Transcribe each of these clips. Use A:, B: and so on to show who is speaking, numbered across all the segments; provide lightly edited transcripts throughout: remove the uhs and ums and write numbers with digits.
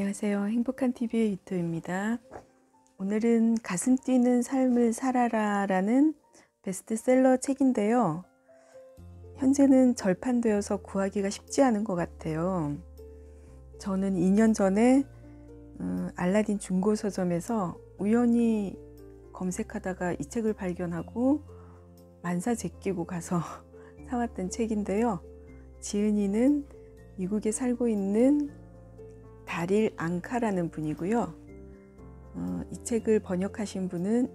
A: 안녕하세요. 행복한 TV의 유토입니다. 오늘은 가슴 뛰는 삶을 살아라 라는 베스트셀러 책인데요. 현재는 절판되어서 구하기가 쉽지 않은 것 같아요. 저는 2년 전에 알라딘 중고 서점에서 우연히 검색하다가 이 책을 발견하고 만사 제끼고 가서 사왔던 책인데요. 지은이는 미국에 살고 있는 다릴 앙카라는 분이고요. 이 책을 번역하신 분은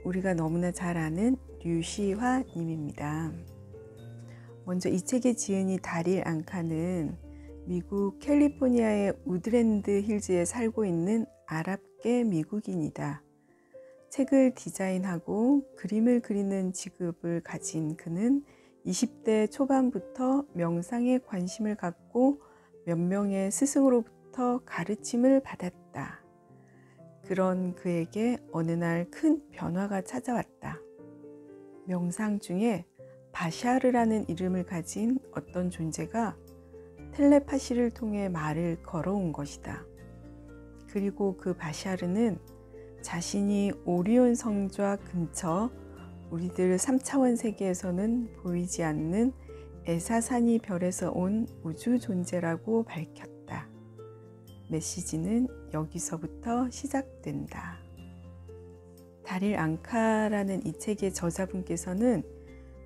A: 우리가 너무나 잘 아는 류시화 님입니다. 먼저 이 책의 지은이 다릴 앙카는 미국 캘리포니아의 우드랜드 힐즈에 살고 있는 아랍계 미국인이다. 책을 디자인하고 그림을 그리는 직업을 가진 그는 20대 초반부터 명상에 관심을 갖고 몇 명의 스승으로부터 가르침을 받았다. 그런 그에게 어느 날 큰 변화가 찾아왔다. 명상 중에 바샤르라는 이름을 가진 어떤 존재가 텔레파시를 통해 말을 걸어온 것이다. 그리고 그 바샤르는 자신이 오리온 성좌 근처 우리들 3차원 세계에서는 보이지 않는 에사사니 별에서 온 우주 존재라고 밝혔다. 메시지는 여기서부터 시작된다. 다릴 앙카라는 이 책의 저자분께서는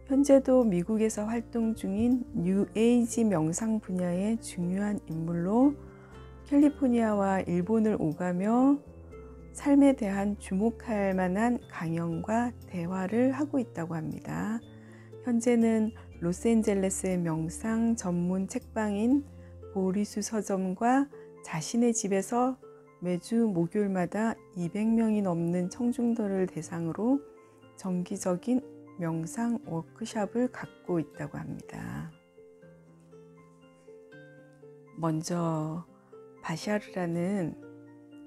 A: 현재도 미국에서 활동 중인 뉴에이지 명상 분야의 중요한 인물로 캘리포니아와 일본을 오가며 삶에 대한 주목할 만한 강연과 대화를 하고 있다고 합니다. 현재는 로스앤젤레스의 명상 전문 책방인 보리수 서점과 자신의 집에서 매주 목요일마다 200명이 넘는 청중들을 대상으로 정기적인 명상 워크숍을 갖고 있다고 합니다. 먼저 바샤르라는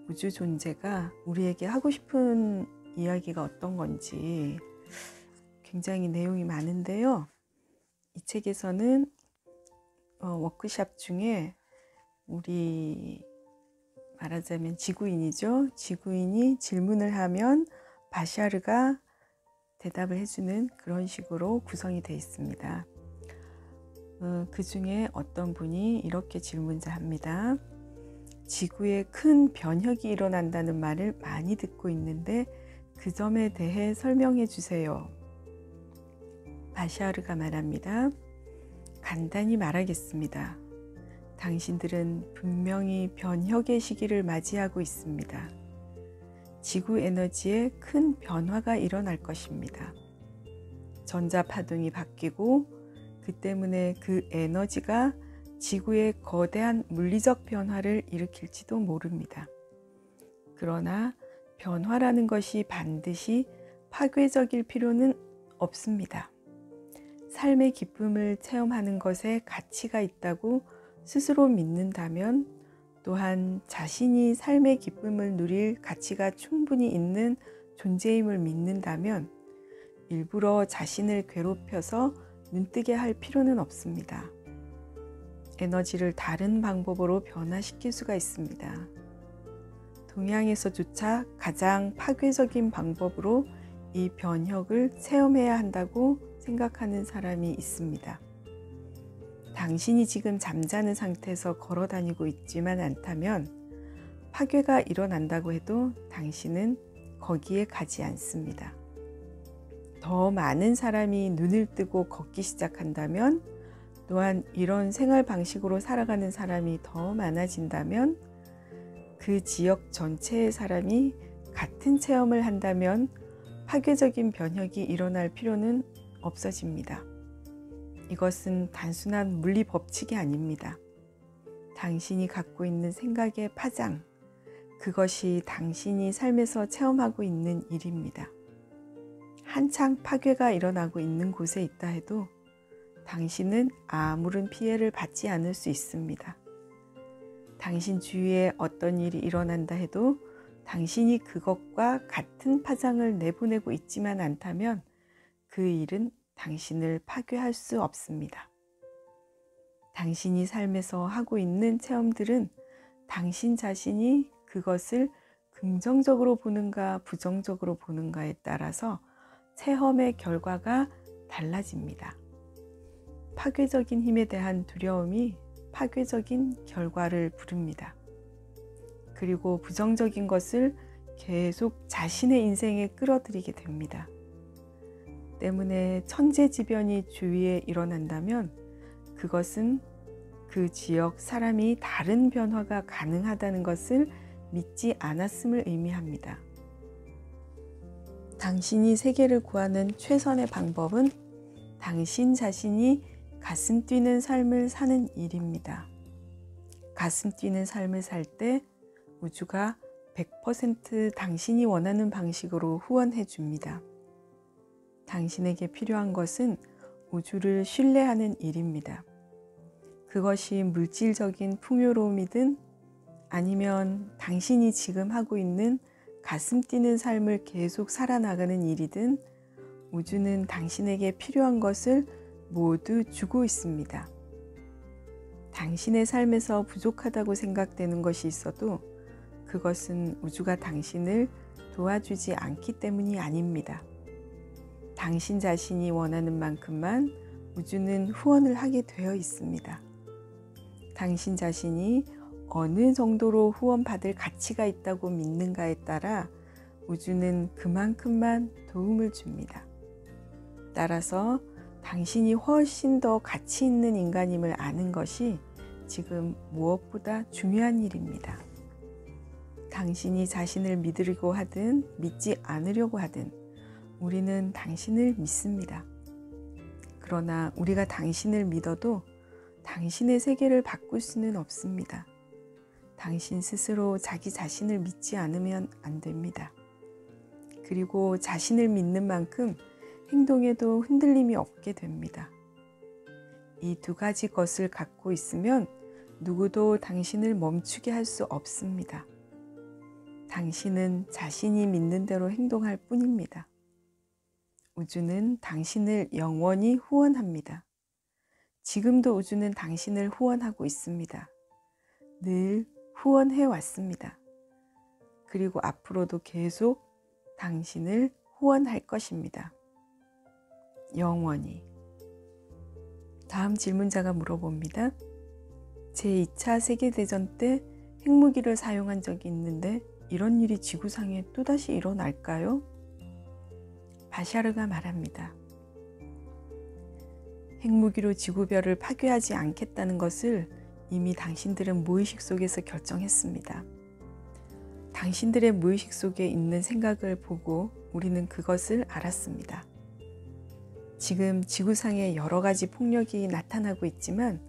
A: 우주 존재가 우리에게 하고 싶은 이야기가 어떤 건지 굉장히 내용이 많은데요. 이 책에서는 워크숍 중에 우리 말하자면 지구인이죠. 지구인이 질문을 하면 바샤르가 대답을 해주는 그런 식으로 구성이 되어 있습니다. 그 중에 어떤 분이 이렇게 질문자합니다. 지구에 큰 변혁이 일어난다는 말을 많이 듣고 있는데 그 점에 대해 설명해 주세요. 바샤르가 말합니다. 간단히 말하겠습니다. 당신들은 분명히 변혁의 시기를 맞이하고 있습니다. 지구 에너지에 큰 변화가 일어날 것입니다. 전자파동이 바뀌고 그 때문에 그 에너지가 지구의 거대한 물리적 변화를 일으킬지도 모릅니다. 그러나 변화라는 것이 반드시 파괴적일 필요는 없습니다. 삶의 기쁨을 체험하는 것에 가치가 있다고 스스로 믿는다면, 또한 자신이 삶의 기쁨을 누릴 가치가 충분히 있는 존재임을 믿는다면 일부러 자신을 괴롭혀서 눈뜨게 할 필요는 없습니다. 에너지를 다른 방법으로 변화시킬 수가 있습니다. 동양에서조차 가장 파괴적인 방법으로 이 변혁을 체험해야 한다고 생각하는 사람이 있습니다. 당신이 지금 잠자는 상태에서 걸어 다니고 있지만 않다면 파괴가 일어난다고 해도 당신은 거기에 가지 않습니다. 더 많은 사람이 눈을 뜨고 걷기 시작한다면, 또한 이런 생활 방식으로 살아가는 사람이 더 많아진다면, 그 지역 전체의 사람이 같은 체험을 한다면 파괴적인 변혁이 일어날 필요는 없어집니다. 이것은 단순한 물리 법칙이 아닙니다. 당신이 갖고 있는 생각의 파장, 그것이 당신이 삶에서 체험하고 있는 일입니다. 한창 파괴가 일어나고 있는 곳에 있다 해도 당신은 아무런 피해를 받지 않을 수 있습니다. 당신 주위에 어떤 일이 일어난다 해도 당신이 그것과 같은 파장을 내보내고 있지만 않다면 그 일은 당신을 파괴할 수 없습니다. 당신이 삶에서 하고 있는 체험들은 당신 자신이 그것을 긍정적으로 보는가 부정적으로 보는가에 따라서 체험의 결과가 달라집니다. 파괴적인 힘에 대한 두려움이 파괴적인 결과를 부릅니다. 그리고 부정적인 것을 계속 자신의 인생에 끌어들이게 됩니다. 때문에 천재지변이 주위에 일어난다면 그것은 그 지역 사람이 다른 변화가 가능하다는 것을 믿지 않았음을 의미합니다. 당신이 세계를 구하는 최선의 방법은 당신 자신이 가슴 뛰는 삶을 사는 일입니다. 가슴 뛰는 삶을 살 때 우주가 100% 당신이 원하는 방식으로 후원해 줍니다. 당신에게 필요한 것은 우주를 신뢰하는 일입니다. 그것이 물질적인 풍요로움이든 아니면 당신이 지금 하고 있는 가슴 뛰는 삶을 계속 살아나가는 일이든 우주는 당신에게 필요한 것을 모두 주고 있습니다. 당신의 삶에서 부족하다고 생각되는 것이 있어도 그것은 우주가 당신을 도와주지 않기 때문이 아닙니다. 당신 자신이 원하는 만큼만 우주는 후원을 하게 되어 있습니다. 당신 자신이 어느 정도로 후원받을 가치가 있다고 믿는가에 따라 우주는 그만큼만 도움을 줍니다. 따라서 당신이 훨씬 더 가치 있는 인간임을 아는 것이 지금 무엇보다 중요한 일입니다. 당신이 자신을 믿으려고 하든 믿지 않으려고 하든 우리는 당신을 믿습니다. 그러나 우리가 당신을 믿어도 당신의 세계를 바꿀 수는 없습니다. 당신 스스로 자기 자신을 믿지 않으면 안 됩니다. 그리고 자신을 믿는 만큼 행동에도 흔들림이 없게 됩니다. 이 두 가지 것을 갖고 있으면 누구도 당신을 멈추게 할 수 없습니다. 당신은 자신이 믿는 대로 행동할 뿐입니다. 우주는 당신을 영원히 후원합니다. 지금도 우주는 당신을 후원하고 있습니다. 늘 후원해 왔습니다. 그리고 앞으로도 계속 당신을 후원할 것입니다. 영원히. 다음 질문자가 물어봅니다. 제2차 세계대전 때 핵무기를 사용한 적이 있는데 이런 일이 지구상에 또다시 일어날까요? 바샤르가 말합니다. 핵무기로 지구별을 파괴하지 않겠다는 것을 이미 당신들은 무의식 속에서 결정했습니다. 당신들의 무의식 속에 있는 생각을 보고 우리는 그것을 알았습니다. 지금 지구상에 여러 가지 폭력이 나타나고 있지만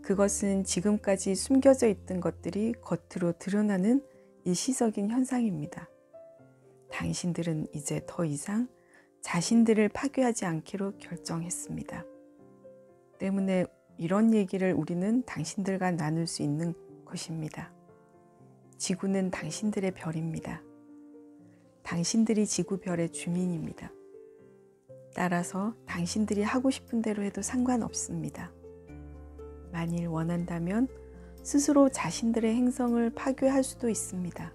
A: 그것은 지금까지 숨겨져 있던 것들이 겉으로 드러나는 일시적인 현상입니다. 당신들은 이제 더 이상 자신들을 파괴하지 않기로 결정했습니다. 때문에 이런 얘기를 우리는 당신들과 나눌 수 있는 것입니다. 지구는 당신들의 별입니다. 당신들이 지구별의 주민입니다. 따라서 당신들이 하고 싶은 대로 해도 상관없습니다. 만일 원한다면 스스로 자신들의 행성을 파괴할 수도 있습니다.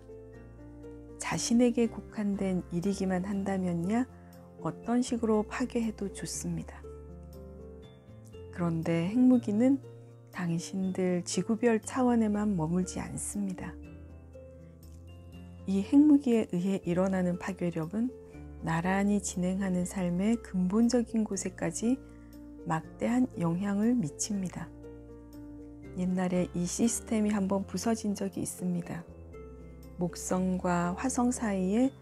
A: 자신에게 국한된 일이기만 한다면야 어떤 식으로 파괴해도 좋습니다. 그런데 핵무기는 당신들 지구별 차원에만 머물지 않습니다. 이 핵무기에 의해 일어나는 파괴력은 나란히 진행하는 삶의 근본적인 곳에까지 막대한 영향을 미칩니다. 옛날에 이 시스템이 한번 부서진 적이 있습니다. 목성과 화성 사이에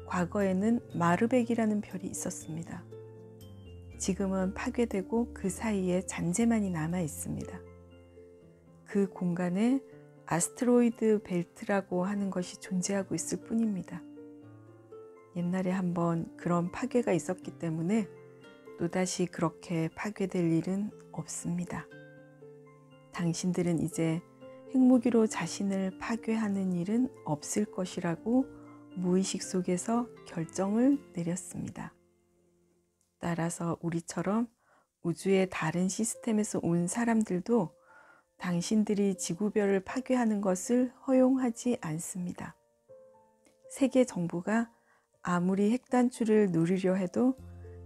A: 과거에는 마르백이라는 별이 있었습니다. 지금은 파괴되고 그 사이에 잔재만이 남아 있습니다. 그 공간에 아스트로이드 벨트라고 하는 것이 존재하고 있을 뿐입니다. 옛날에 한번 그런 파괴가 있었기 때문에 또다시 그렇게 파괴될 일은 없습니다. 당신들은 이제 핵무기로 자신을 파괴하는 일은 없을 것이라고 무의식 속에서 결정을 내렸습니다. 따라서 우리처럼 우주의 다른 시스템에서 온 사람들도 당신들이 지구별을 파괴하는 것을 허용하지 않습니다. 세계 정부가 아무리 핵단추를 누리려 해도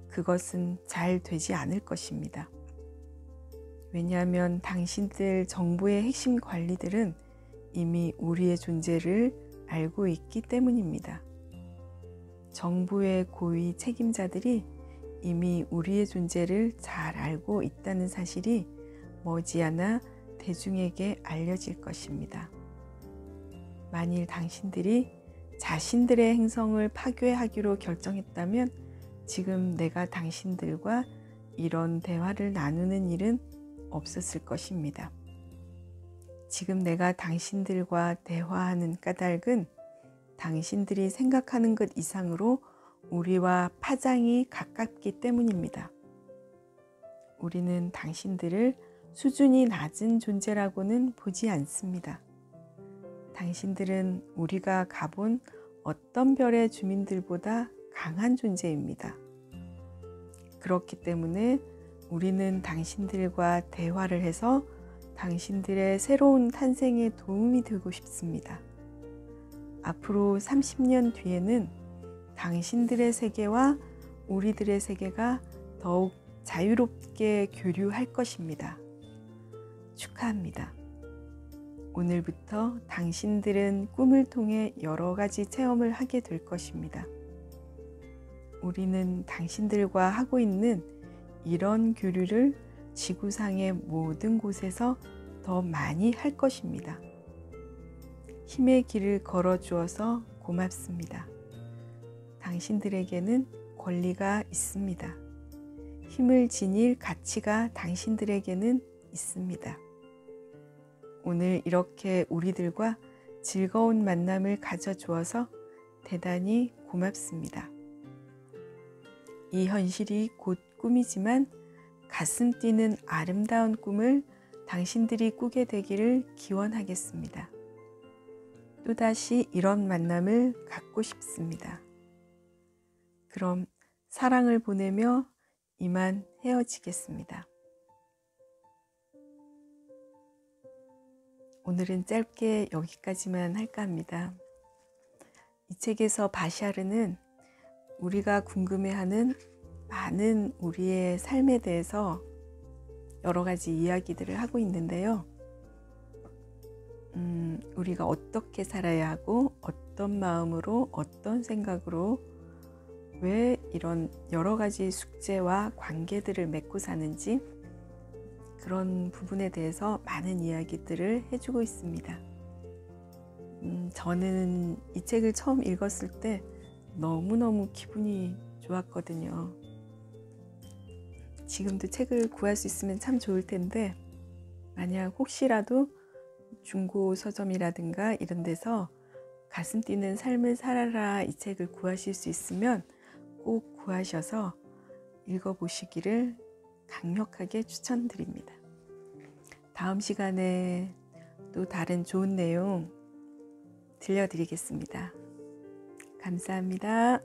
A: 그것은 잘 되지 않을 것입니다. 왜냐하면 당신들 정부의 핵심 관리들은 이미 우리의 존재를 알고 있기 때문입니다. 정부의 고위 책임자들이 이미 우리의 존재를 잘 알고 있다는 사실이 머지않아 대중에게 알려질 것입니다. 만일 당신들이 자신들의 행성을 파괴하기로 결정했다면 지금 내가 당신들과 이런 대화를 나누는 일은 없었을 것입니다. 지금 내가 당신들과 대화하는 까닭은 당신들이 생각하는 것 이상으로 우리와 파장이 가깝기 때문입니다. 우리는 당신들을 수준이 낮은 존재라고는 보지 않습니다. 당신들은 우리가 가본 어떤 별의 주민들보다 강한 존재입니다. 그렇기 때문에 우리는 당신들과 대화를 해서 당신들의 새로운 탄생에 도움이 되고 싶습니다. 앞으로 30년 뒤에는 당신들의 세계와 우리들의 세계가 더욱 자유롭게 교류할 것입니다. 축하합니다. 오늘부터 당신들은 꿈을 통해 여러 가지 체험을 하게 될 것입니다. 우리는 당신들과 하고 있는 이런 교류를 지구상의 모든 곳에서 더 많이 할 것입니다. 힘의 길을 걸어주어서 고맙습니다. 당신들에게는 권리가 있습니다. 힘을 지닐 가치가 당신들에게는 있습니다. 오늘 이렇게 우리들과 즐거운 만남을 가져주어서 대단히 고맙습니다. 이 현실이 곧 꿈이지만 가슴 뛰는 아름다운 꿈을 당신들이 꾸게 되기를 기원하겠습니다. 또다시 이런 만남을 갖고 싶습니다. 그럼 사랑을 보내며 이만 헤어지겠습니다. 오늘은 짧게 여기까지만 할까 합니다. 이 책에서 바샤르는 우리가 궁금해하는 많은 우리의 삶에 대해서 여러 가지 이야기들을 하고 있는데요. 우리가 어떻게 살아야 하고 어떤 마음으로 어떤 생각으로 왜 이런 여러 가지 숙제와 관계들을 맺고 사는지 그런 부분에 대해서 많은 이야기들을 해주고 있습니다. 저는 이 책을 처음 읽었을 때 너무너무 기분이 좋았거든요. 지금도 책을 구할 수 있으면 참 좋을 텐데 만약 혹시라도 중고 서점이라든가 이런 데서 가슴 뛰는 삶을 살아라 이 책을 구하실 수 있으면 꼭 구하셔서 읽어보시기를 강력하게 추천드립니다. 다음 시간에 또 다른 좋은 내용 들려드리겠습니다. 감사합니다.